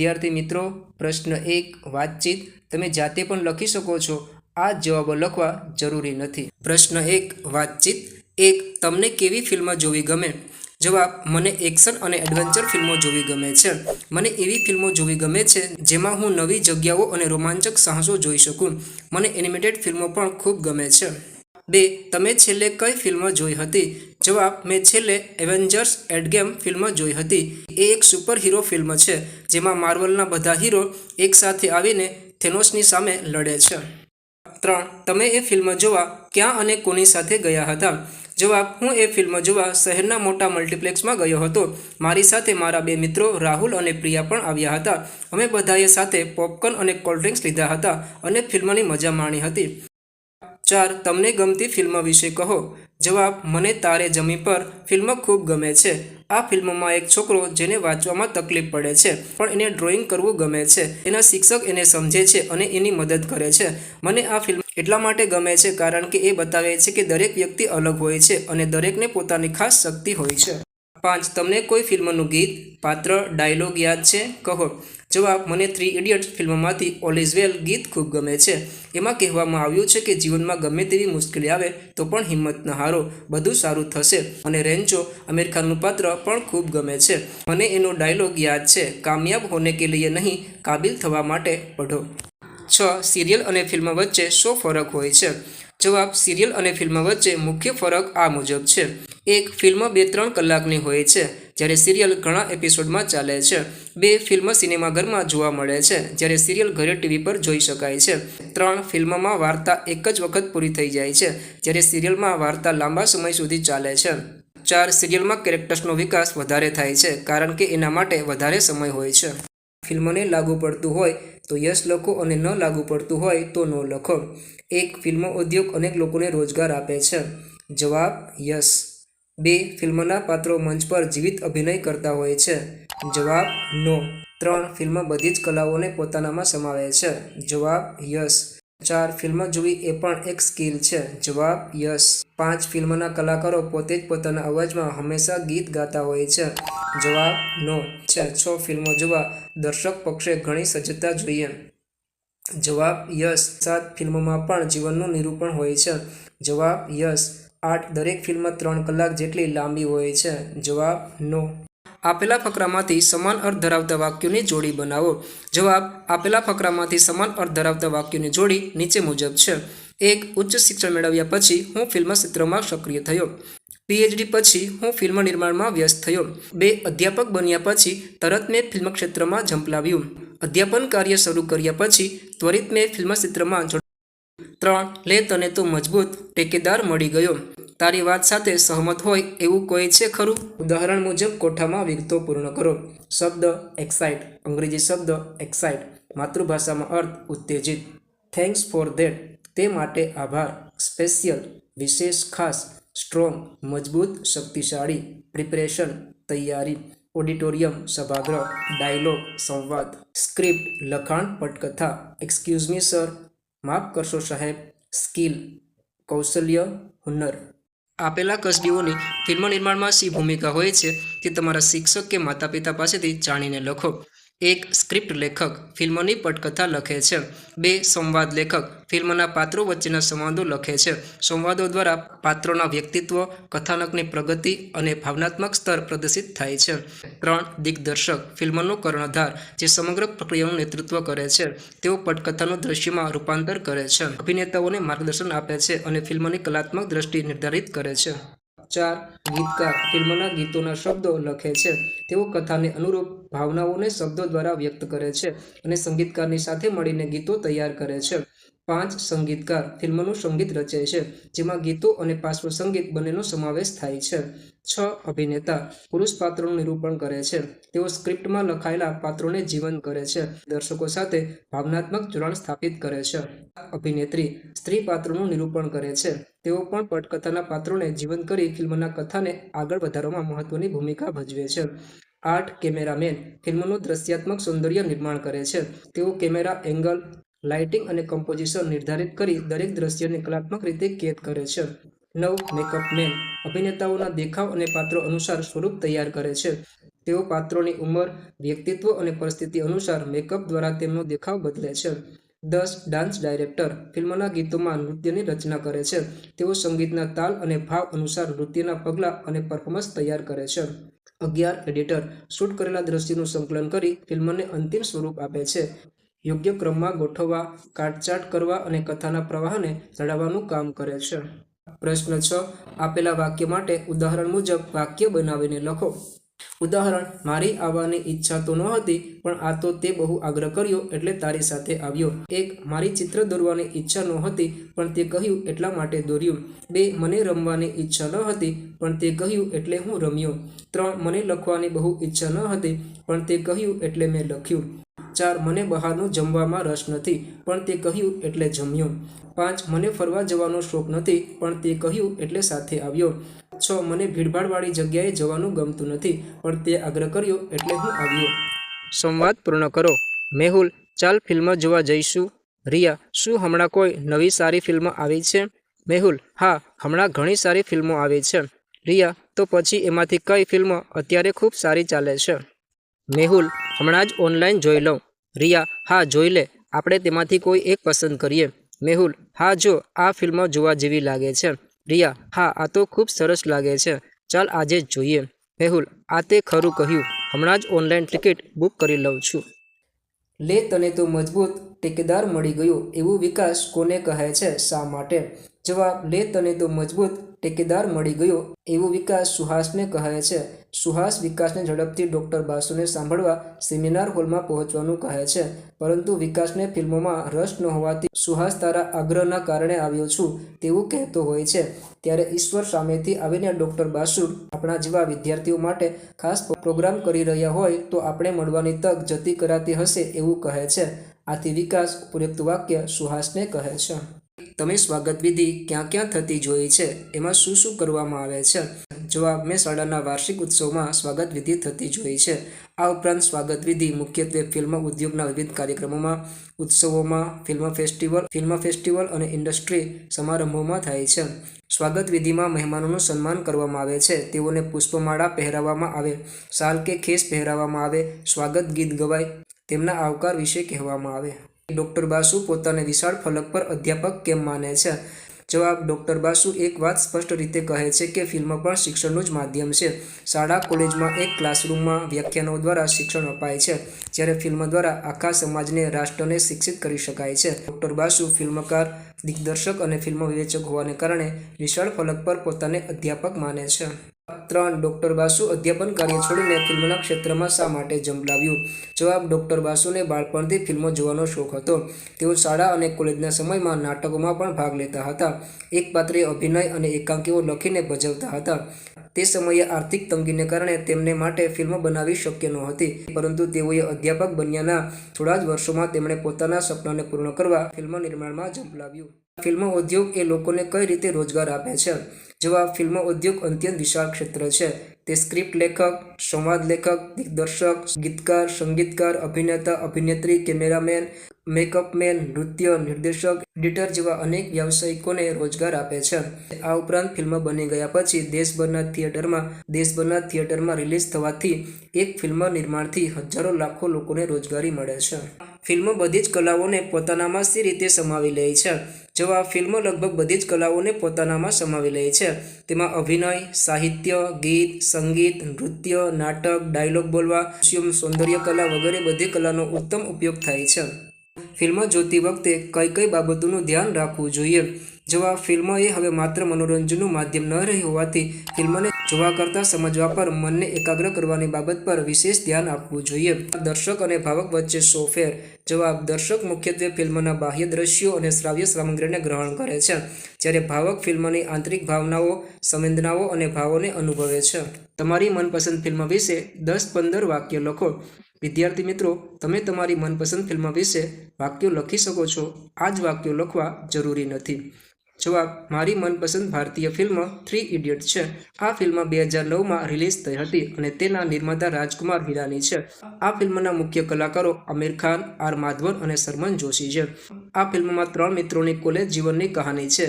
વિદ્યાર્થી મિત્રો, પ્રશ્ન 1 વાતચીત તમે જાતે પણ લખી શકો છો. આ જવાબો લખવા જરૂરી નથી. પ્રશ્ન 1 વાતચીત 1 તમને કેવી ફિલ્મ જોવી ગમે? જવાબ: મને એક્શન અને એડવેન્ચર ફિલ્મો જોવી ગમે છે. મને એવી ફિલ્મો જોવી ગમે છે જેમાં હું નવી જગ્યાઓ અને રોમાંચક સાહસો જોઈ શકું. મને એનિમેટેડ ફિલ્મો પણ ખૂબ ગમે છે. 2 તમે છેલ્લે કઈ ફિલ્મ જોઈ હતી? જવાબ: મેં છેલ્લે એવેન્જર્સ એન્ડગેમ ફિલ્મ જોઈ હતી. એ એક સુપર હીરો ફિલ્મ છે જેમાં માર્વલના બધા હીરો એકસાથે આવીને થેનોસની સામે લડે છે. 3 તમે એ ફિલ્મ જોવા ક્યાં અને કોની સાથે ગયા હતા? જવાબ: હું એ ફિલ્મ જોવા શહેરના મોટા મલ્ટીપ્લેક્સમાં ગયો હતો. મારી સાથે મારા 2 મિત્રો રાહુલ અને પ્રિયા પણ આવ્યા હતા. અમે બધાએ સાથે પોપકોર્ન અને કોલ્ડ ડ્રિંક્સ લીધા હતા અને ફિલ્મની મજા માણી હતી. 4 તમને ગમતી ફિલ્મ વિશે કહો. જવાબ: મને તારે ઝમીન પર ફિલ્મ ખૂબ ગમે છે. આ ફિલ્મમાં એક છોકરો જેને વાંચવામાં તકલીફ પડે છે પણ એને ડ્રોઈંગ કરવું ગમે છે. એના શિક્ષક એને સમજે છે અને એની મદદ કરે છે. મને આ ફિલ્મ એટલા માટે ગમે છે કારણ કે એ બતાવે છે કે દરેક વ્યક્તિ અલગ હોય છે અને દરેકને પોતાની ખાસ શક્તિ હોય છે. 5 તમને કોઈ ફિલ્મનું ગીત, પાત્ર, ડાયલોગ યાદ છે? કહો. જવાબ: મને 3 ઇડિયટ્સ ફિલ્મમાંથી ઓલ ઇઝ વેલ ગીત ખૂબ ગમે છે. એમાં કહેવામાં આવ્યું છે કે જીવનમાં ગમે તેવી મુશ્કેલી આવે તો પણ હિંમત ન હારો, બધું સારું થશે. અને રેન્ચો આમિર ખાનનું પાત્ર પણ ખૂબ ગમે છે. મને એનો ડાયલોગ યાદ છે, કામયાબ હોને કે લીએ નહીં, કાબિલ થવા માટે પઢો. 6 સિરિયલ અને ફિલ્મ વચ્ચે શો ફરક હોય છે? જવાબ: સિરિયલ અને ફિલ્મ વચ્ચે મુખ્ય ફરક આ મુજબ છે. 1 ફિલ્મ 2-3 કલાકની હોય છે જ્યારે સિરિયલ ઘણા એપિસોડમાં ચાલે છે. 2 ફિલ્મ સિનેમાઘરમાં જોવા મળે છે જ્યારે સિરિયલ ઘરે ટીવી પર જોઈ શકાય છે. 3 ફિલ્મમાં વાર્તા એક જ વખત પૂરી થઈ જાય છે જ્યારે સિરિયલમાં વાર્તા લાંબા સમય સુધી ચાલે છે. 4 સિરિયલમાં કેરેક્ટર્સનો વિકાસ વધારે થાય છે કારણ કે એના માટે વધારે સમય હોય છે. ફિલ્મને લાગુ પડતું હોય તો યસ લખો અને ન લાગુ પડતું હોય તો નો લખો. 1 ફિલ્મ ઉદ્યોગ અનેક લોકોને રોજગાર આપે છે. જવાબ: યસ. 2 ફિલ્મના પાત્રો મંચ પર જીવિત અભિનય કરતા હોય છે. જવાબ: નો. 3 ફિલ્મ બધી જ કલાઓને પોતાનામાં સમાવે છે. જવાબ: યસ. 4 ફિલ્મ જોવી એ પણ એક સ્કિલ છે. જવાબ: યસ. 5 ફિલ્મના કલાકારો પોતે જ પોતાના અવાજમાં હંમેશા ગીત ગાતા હોય છે. જવાબ: નો. 6 ફિલ્મો જોવા દર્શક પક્ષે ઘણી સજ્જતા જોઈએ. જવાબ: યસ. 7 ફિલ્મોમાં પણ જીવનનું નિરૂપણ હોય છે. જવાબ: યસ. 8 દરેક ફિલ્મ 3 કલાક જેટલી લાંબી હોય છે. જવાબ: નો. આપેલા ફકરામાંથી સમાન અર્થ ધરાવતા વાક્યોની જોડી બનાવો. જવાબ: આપેલા ફકરામાંથી સમાન અર્થ ધરાવતા વાક્યોની જોડી નીચે મુજબ છે. 1 ઉચ્ચ શિક્ષણ મેળવ્યા પછી હું ફિલ્મ ક્ષેત્રમાં સક્રિય થયો. પીએચડી પછી હું ફિલ્મ નિર્માણમાં વ્યસ્ત થયો. 2 અધ્યાપક બન્યા પછી તરત મેં ફિલ્મ ક્ષેત્રમાં ઝંપલાવ્યું. અધ્યાપન કાર્ય શરૂ કર્યા પછી ત્વરિત મેં ફિલ્મ ક્ષેત્રમાં જોડાયો. 3 લે તને તો મજબૂત ટેકેદાર મળી ગયો. તારી વાત સાથે સહમત હોય એવું કોઈ છે ખરું? ઉદાહરણ મુજબ કોઠામાં વિગતો પૂર્ણ કરો. શબ્દ એક્સાઇટ, અંગ્રેજી શબ્દ એક્સાઇટ, માતૃભાષામાં અર્થ ઉત્તેજિત. થેન્ક્સ ફોર ધેટ, તે માટે આભાર. સ્પેશિયલ, વિશેષ, ખાસ. સ્ટ્રોંગ, મજબૂત, શક્તિશાળી. પ્રિપરેશન, તૈયારી. ઓડિટોરિયમ, સભાગૃહ. ડાયલોગ, સંવાદ. સ્ક્રિપ્ટ, લખાણ, પટકથા. એક્સક્યુઝ મી સર, માફ કરશો સાહેબ. સ્કિલ, કૌશલ્ય, હુનર. આપેલા કસબીઓની ફિલ્મ નિર્માણમાં શી ભૂમિકા હોય છે તે તમારા શિક્ષક કે માતા પિતા પાસેથી જાણીને લખો. 1 સ્ક્રિપ્ટ લેખક ફિલ્મની પટકથા લખે છે. 2 સંવાદ લેખક ફિલ્મના પાત્રો વચ્ચેના સંવાદો લખે છે. સંવાદો દ્વારા પાત્રોના વ્યક્તિત્વ, કથાનકની પ્રગતિ અને ભાવનાત્મક સ્તર પ્રદર્શિત થાય છે. 3 દિગ્દર્શક ફિલ્મનો કર્ણધાર જે સમગ્ર પ્રક્રિયાનું નેતૃત્વ કરે છે. તેઓ પટકથાનું દ્રશ્યમાં રૂપાંતર કરે છે, અભિનેતાઓને માર્ગદર્શન આપે છે અને ફિલ્મની કલાત્મક દ્રષ્ટિ નિર્ધારિત કરે છે. 4 ગીતકાર ફિલ્મના ગીતોના શબ્દો લખે છે. તેઓ કથાને અનુરૂપ ભાવનાઓને શબ્દો દ્વારા વ્યક્ત કરે છે અને સંગીતકારની સાથે મળીને ગીતો તૈયાર કરે છે. 5 સંગીતકાર ફિલ્મનું સંગીત રચે છે જેમાં ગીતો અને પાર્શ્વ સંગીત બંનેનો સમાવેશ થાય છે. 6 અભિનેતા પુરુષ પાત્રોનું નિરૂપણ કરે છે. તેઓ સ્ક્રિપ્ટમાં લખાયેલા પાત્રોને જીવંત કરે છે, દર્શકો સાથે ભાવનાત્મક જોડાણ સ્થાપિત કરે છે. 7 અભિનેત્રી સ્ત્રી પાત્રોનું નિરૂપણ કરે છે. તેઓ પણ પટકથાના પાત્રોને જીવંત કરી ફિલ્મના કથાને આગળ વધારવામાં મહત્વની ભૂમિકા ભજવે છે. 8 કેમેરામેન ફિલ્મનું દ્રશ્યાત્મક સૌંદર્ય નિર્માણ કરે છે. તેઓ કેમેરા એંગલ, લાઇટિંગ અને કમ્પોઝિશન નિર્ધારિત કરી દરેક દ્રશ્યને કલાત્મક રીતે કેદ કરે છે. 9 મેકઅપ મેન અભિનેતાઓના દેખાવ અને પાત્રો અનુસાર સ્વરૂપ તૈયાર કરે છે. તેઓ પાત્રોની ઉંમર, વ્યક્તિત્વ અને પરિસ્થિતિ અનુસાર મેકઅપ દ્વારા તેમનો દેખાવ બદલે છે. 10. ડાન્સ ડાયરેક્ટર ફિલ્મના ગીતોમાં નૃત્યની રચના કરે છે. તેઓ સંગીતના તાલ અને ભાવ અનુસાર નૃત્યના પગલાં અને પરફોર્મન્સ તૈયાર કરે છે. 11. એડિટર શૂટ કરેલા દ્રશ્યનું સંકલન કરી ફિલ્મને અંતિમ સ્વરૂપ આપે છે. યોગ્ય ક્રમમાં ગોઠવવા, કાટછાંટ કરવા અને કથાના પ્રવાહને જાળવવાનું કામ કરે છે. પ્રશ્ન 6. આપેલા વાક્ય માટે ઉદાહરણ મુજબ વાક્ય બનાવીને લખો. ઉદાહરણ: મારી આવવાની ઈચ્છા તો નહોતી, પણ આ તો તે બહુ આગ્રહ કર્યો એટલે તારી સાથે આવ્યો. 1. મારી ચિત્ર દોરવાની ઈચ્છા નહોતી, પણ તે કહ્યું એટલા માટે દોર્યું. 2. મને રમવાની ઈચ્છા ન હતી, પણ તે કહ્યું એટલે હું રમ્યો. 3. મને લખવાની બહુ ઈચ્છા ન હતી, પણ તે કહ્યું એટલે મેં લખ્યું. 4. મને બહારનું જમવામાં રસ નથી, પણ તે કહ્યું એટલે જમ્યો. 5. મને ફરવા જવાનો શોખ નથી, પણ તે કહ્યું એટલે સાથે આવ્યો. 6. મને ભીડભાડવાળી જગ્યાએ જવાનું ગમતું નથી, પણ તે આગ્રહ કર્યો એટલે હું આવ્યો. સંવાદ પૂર્ણ કરો. મેહુલ: ચાલ ફિલ્મ જોવા જઈશું. રિયા: શું હમણાં કોઈ નવી સારી ફિલ્મ આવી છે? મેહુલ: હા, હમણાં ઘણી સારી ફિલ્મો આવી છે. રિયા: તો પછી એમાંથી કઈ ફિલ્મ અત્યારે ખૂબ સારી ચાલે છે? મેહુલ: હમણાં જ ઓનલાઈન જોઈ લઉં. રિયા: હા, જોઈ લે. આપણે તેમાંથી કોઈ એક પસંદ કરીએ. મેહુલ: હા, જો આ ફિલ્મ જોવા જેવી લાગે છે. રિયા: હા, આ તો ખૂબ સરસ લાગે છે. ચાલ આજે જ જોઈએ. મેહુલ: આ તે ખરું કહ્યું. હમણાં જ ઓનલાઈન ટિકિટ બુક કરી લઉં છું. લે તને તો મજબૂત ટેકેદાર મળી ગયો એવું વિકાસ કોને કહે છે? શા માટે? જવાબ: લે તને તો મજબૂત ટેકેદાર મળી ગયો એવું વિકાસ સુહાસને કહે છે. સુહાસ વિકાસને ઝડપથી ડૉક્ટર બાસુને સાંભળવા સેમિનાર હોલમાં પહોંચવાનું કહે છે, પરંતુ વિકાસને ફિલ્મોમાં રસ ન હોવાથી સુહાસ તારા આગ્રહના કારણે આવ્યો છું તેવું કહેતો હોય છે. ત્યારે ઈશ્વર સામેથી આવીને ડૉક્ટર બાસુ આપણા જેવા વિદ્યાર્થીઓ માટે ખાસ પ્રોગ્રામ કરી રહ્યા હોય તો આપણે મળવાની તક જતી કરાતી હશે એવું કહે છે. આથી વિકાસ ઉપયુક્ત વાક્ય સુહાસને કહે છે. તમે સ્વાગત વિધિ ક્યાં ક્યાં થતી જોઈ છે? એમાં શું શું કરવામાં આવે છે? જવાબ: મેં શાળાના વાર્ષિક ઉત્સવમાં સ્વાગત વિધિ થતી જોઈ છે. આ ઉપરાંત સ્વાગત વિધિ મુખ્યત્વે ફિલ્મ ઉદ્યોગના વિવિધ કાર્યક્રમોમાં, ઉત્સવોમાં, ફિલ્મ ફેસ્ટિવલ અને ઇન્ડસ્ટ્રી સમારંભોમાં થાય છે. સ્વાગત વિધિમાં મહેમાનોનું સન્માન કરવામાં આવે છે. તેઓને પુષ્પમાળા પહેરાવવામાં આવે, શાલ કે ખેસ પહેરાવવામાં આવે, સ્વાગત ગીત ગવાય, તેમના આવકાર વિશે કહેવામાં આવે. ડૉક્ટર બાસુ પોતાને વિશાળ ફલક પર અધ્યાપક કેમ માને છે? જવાબ: ડૉક્ટર બાસુ એક વાત સ્પષ્ટ રીતે કહે છે કે ફિલ્મ પણ શિક્ષણનું જ માધ્યમ છે. શાળા કોલેજમાં એક ક્લાસરૂમમાં વ્યાખ્યાનો દ્વારા શિક્ષણ અપાય છે, જ્યારે ફિલ્મ દ્વારા આખા સમાજને, રાષ્ટ્રને શિક્ષિત કરી શકાય છે. ડૉક્ટર બાસુ ફિલ્મકાર, દિગ્દર્શક અને ફિલ્મ વિવેચક હોવાને કારણે વિશાળ ફલક પર પોતાને અધ્યાપક માને છે. 3. ડૉક્ટર બાસુ અધ્યાપન કાર્ય છોડીને ફિલ્મના ક્ષેત્રમાં શા માટે ઝંપલાવ્યું? જવાબ: ડૉક્ટર બાસુને બાળપણથી ફિલ્મો જોવાનો શોખ હતો. તેઓ શાળા અને કોલેજના સમયમાં નાટકોમાં પણ ભાગ લેતા હતા. એકપાત્રીય અભિનય અને એકાંકીઓ લખીને ભજવતા હતા. તે સમયે આર્થિક તંગીને કારણે તેમને માટે ફિલ્મ બનાવવી શક્ય નહોતી, પરંતુ તેઓએ અધ્યાપક બન્યાના થોડા જ વર્ષોમાં તેમણે પોતાના સપનાને પૂર્ણ કરવા ફિલ્મ નિર્માણમાં ઝંપલાવ્યું. ફિલ્મ ઉદ્યોગ એ લોકોને કઈ રીતે રોજગાર આપે છે? જવાબ: ફિલ્મ ઉદ્યોગ અત્યંત વિશાળ ક્ષેત્ર છે. તે સ્ક્રિપ્ટ લેખક, સંવાદ લેખક, દિગ્દર્શક, ગીતકાર, સંગીતકાર, અભિનેતા, અભિનેત્રી, કેમેરામેન, મેકઅપમેન, નૃત્ય નિર્દેશક, એડિટર જેવા અનેક વ્યાવસાયિકોને રોજગાર આપે છે. આ ઉપરાંત ફિલ્મ બની ગયા પછી દેશભરના થિયેટરમાં રિલીઝ થવાથી એક ફિલ્મ નિર્માણથી હજારો લાખો લોકોને રોજગારી મળે છે. ફિલ્મ બધી જ કલાઓને પોતાનામાં સી રીતે સમાવી લે છે? જવાબ: ફિલ્મ લગભગ બધી જ કલાઓને પોતાનામાં સમાવી લે છે. તેમાં અભિનય, સાહિત્ય, ગીત, સંગીત, નૃત્ય, નાટક, ડાયલોગ બોલવા, કોસ્ચ્યુમ, સૌંદર્ય કલા વગેરે બધી કલાનો ઉત્તમ ઉપયોગ થાય છે. ફિલ્મ જોતી વખતે કઈ કઈ બાબતોનું ધ્યાન રાખવું જોઈએ? જવાબ: ફિલ્મ એ હવે માત્ર મનોરંજનનું માધ્યમ ન રહી હોવાથી ફિલ્મને જોવા કરતાં સમજવા પર, મનને એકાગ્ર કરવાની બાબત પર વિશેષ ધ્યાન આપવું જોઈએ. દર્શક અને ભાવક વચ્ચે શો ફેર? જવાબ: દર્શક મુખ્યત્વે ફિલ્મના બાહ્ય દ્રશ્યો અને શ્રાવ્ય સામગ્રીને ગ્રહણ કરે છે, જ્યારે ભાવક ફિલ્મની આંતરિક ભાવનાઓ, સંવેદનાઓ અને ભાવોને અનુભવે છે. તમારી મનપસંદ ફિલ્મ વિશે 10-15 વાક્ય લખો. વિદ્યાર્થી મિત્રો, તમે તમારી મનપસંદ ફિલ્મ વિશે વાક્યો લખી શકો છો. આ જ વાક્યો લખવા જરૂરી નથી. જવાબ: મારી મનપસંદ ભારતીય ફિલ્મ 3 ઇડિયટ્સ છે. આ ફિલ્મ 2009માં રિલીઝ થઈ હતી અને તેના નિર્માતા રાજકુમાર હિરાની છે. આ ફિલ્મના મુખ્ય કલાકારો આમિર ખાન, આર માધવન અને શરમન જોશી છે. આ ફિલ્મમાં 3 મિત્રોની કોલેજ જીવનની કહાની છે,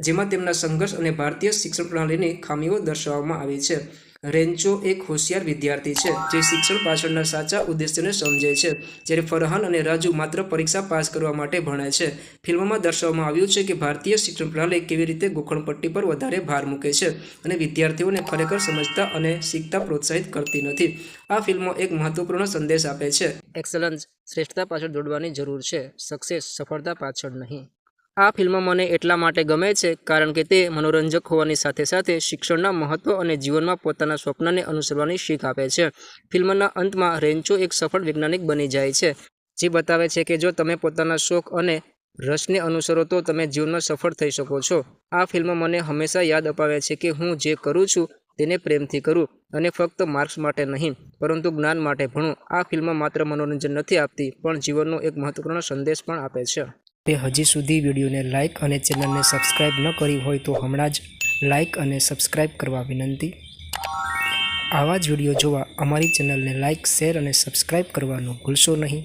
જેમાં તેમના સંઘર્ષ અને ભારતીય શિક્ષણ પ્રણાલીની ખામીઓ દર્શાવવામાં આવી છે. રેન્ચો એક હોશિયાર વિદ્યાર્થી છે જે શિક્ષણ પાછળના સાચા ઉદ્દેશ્યને સમજે છે, જ્યારે ફરહાન અને રાજુ માત્ર પરીક્ષા પાસ કરવા માટે ભણે છે. ફિલ્મમાં દર્શાવવામાં આવ્યું છે કે ભારતીય શિક્ષણ પ્રણાલી કેવી રીતે ગોખણપટ્ટી પર વધારે ભાર મૂકે છે અને વિદ્યાર્થીઓને ખરેખર સમજતા અને શીખતા પ્રોત્સાહિત કરતી નથી. આ ફિલ્મો એક મહત્વપૂર્ણ સંદેશ આપે છે. એક્સલન્સ શ્રેષ્ઠતા પાછળ દોડવાની જરૂર છે, સક્સેસ સફળતા પાછળ નહીં. આ ફિલ્મ મને એટલા માટે ગમે છે કારણ કે તે મનોરંજક હોવાની સાથે સાથે શિક્ષણના મહત્વ અને જીવનમાં પોતાના સ્વપ્નને અનુસરવાની શીખ આપે છે. ફિલ્મના અંતમાં રેન્ચો એક સફળ વૈજ્ઞાનિક બની જાય છે, જે બતાવે છે કે જો તમે પોતાના શોખ અને રસને અનુસરો તો તમે જીવનમાં સફળ થઈ શકો છો. આ ફિલ્મ મને હંમેશા યાદ અપાવે છે કે હું જે કરું છું તેને પ્રેમથી કરું અને ફક્ત માર્ક્સ માટે નહીં, પરંતુ જ્ઞાન માટે ભણું. આ ફિલ્મ માત્ર મનોરંજન નથી આપતી, પણ જીવનનો એક મહત્વપૂર્ણ સંદેશ પણ આપે છે. તે હજી સુધી વિડીયોને લાઇક અને ચેનલને સબસ્ક્રાઇબ ન કરી હોય તો હમણાં જ લાઇક અને સબસ્ક્રાઇબ કરવા વિનંતી. આવા જ વિડીયો જોવા અમારી ચેનલને લાઇક, શેર અને સબસ્ક્રાઇબ કરવાનું ભૂલશો નહીં.